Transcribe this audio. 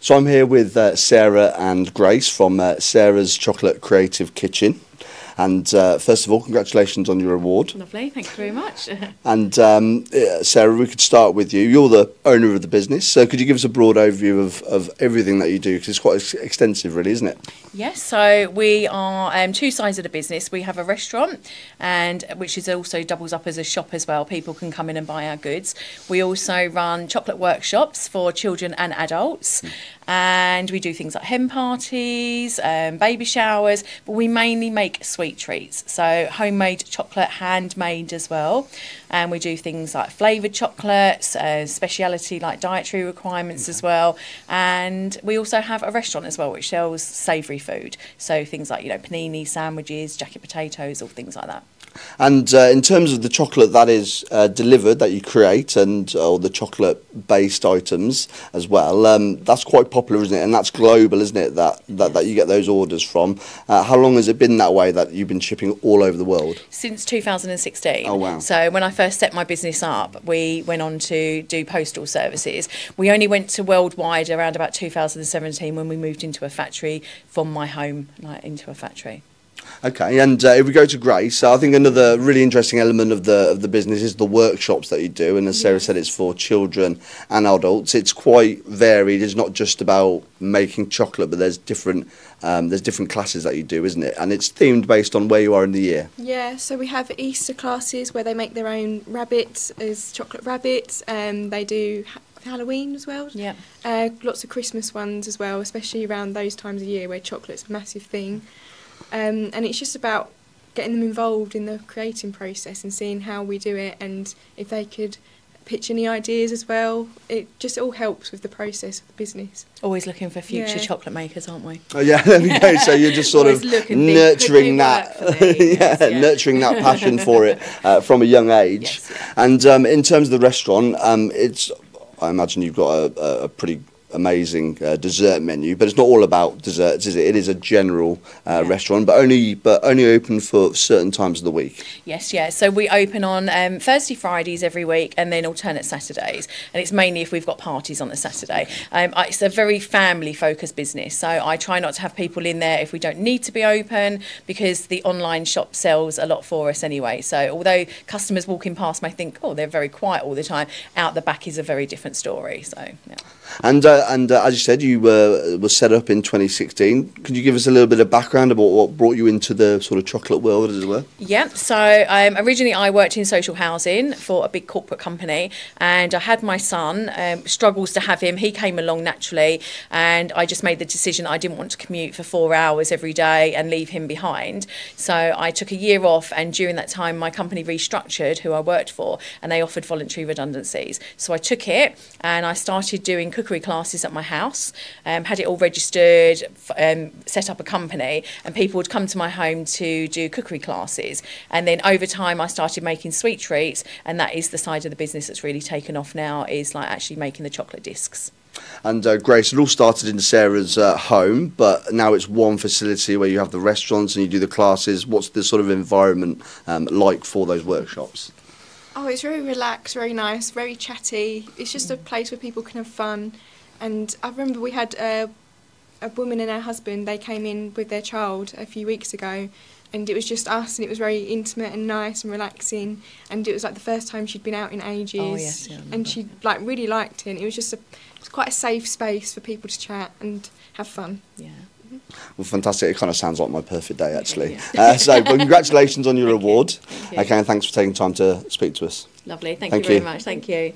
So I'm here with Sarah and Grace from Sarah's Chocolate Creative Kitchen. And first of all, congratulations on your award. Lovely, thank you very much. And Sarah, we could start with you. You're the owner of the business, so could you give us a broad overview of everything that you do? Because it's quite extensive, really, isn't it? Yes, so we are two sides of the business. We have a restaurant, and which is also doubles up as a shop as well. People can come in and buy our goods. We also run chocolate workshops for children and adults. And we do things like hen parties, baby showers, but we mainly make sweet treats. So homemade chocolate, handmade as well. And we do things like flavoured chocolates, speciality like dietary requirements as well. And we also have a restaurant as well, which sells savoury food. So things like, panini, sandwiches, jacket potatoes, all things like that. And in terms of the chocolate that is delivered, that you create, and or the chocolate-based items as well, that's quite popular, isn't it? And that's global, isn't it? That you get those orders from. How long has it been that way, that you've been shipping all over the world? Since 2016. Oh, wow. So when I first set my business up, we went on to do postal services. We only went to worldwide around about 2017 when we moved into a factory from my home, into a factory. Okay, and if we go to Grace, I think another really interesting element of the business is the workshops that you do. And as Sarah said, it's for children and adults. It's quite varied. It's not just about making chocolate, but there's different classes that you do, isn't it? And it's themed based on where you are in the year. Yeah, so we have Easter classes where they make their own rabbits as chocolate rabbits. They do Halloween as well. Yeah. Lots of Christmas ones as well, especially around those times of year where chocolate's a massive thing. And it's just about getting them involved in the creating process and seeing how we do it, and if they could pitch any ideas as well. It just all helps with the process of the business. Always looking for future chocolate makers, aren't we? Oh, yeah, there we go. So you're just sort of nurturing that, nurturing that passion for it from a young age. Yes, yeah. And in terms of the restaurant, I imagine you've got a pretty amazing dessert menu, but it's not all about desserts, is it? It is a general restaurant, but only open for certain times of the week. Yes, yeah. So we open on Thursday, Fridays every week, and then alternate Saturdays. And it's mainly if we've got parties on the Saturday. It's a very family-focused business, so I try not to have people in there if we don't need to be open, because the online shop sells a lot for us anyway. So although customers walking past may think, oh, they're very quiet all the time, out the back is a very different story. So yeah. And as you said, you were set up in 2016. Could you give us a little bit of background about what brought you into the sort of chocolate world, as it were? Yeah, so originally I worked in social housing for a big corporate company, and I had my son, struggles to have him. He came along naturally, and I just made the decision I didn't want to commute for 4 hours every day and leave him behind. So I took a year off, and during that time my company restructured who I worked for, and they offered voluntary redundancies. So I took it and I started doing cookery classes at my house, had it all registered, set up a company, and people would come to my home to do cookery classes. And then over time I started making sweet treats, and that is the side of the business that's really taken off now, is like actually making the chocolate discs. And Grace, it all started in Sarah's home, but now it's one facility where you have the restaurants and you do the classes. What's the sort of environment like for those workshops? Oh, it's very relaxed, very nice, very chatty. It's just a place where people can have fun. And I remember we had a woman and her husband. They came in with their child a few weeks ago, and it was just us, and it was very intimate and nice and relaxing. And it was like the first time she'd been out in ages. Oh, yes, yeah, and she really liked it. And it was just it's quite a safe space for people to chat and have fun. Yeah. Well, fantastic. It kind of sounds like my perfect day, actually. So congratulations on your award. Thank you. Okay, and thanks for taking time to speak to us. Lovely. Thank you very much. Thank you.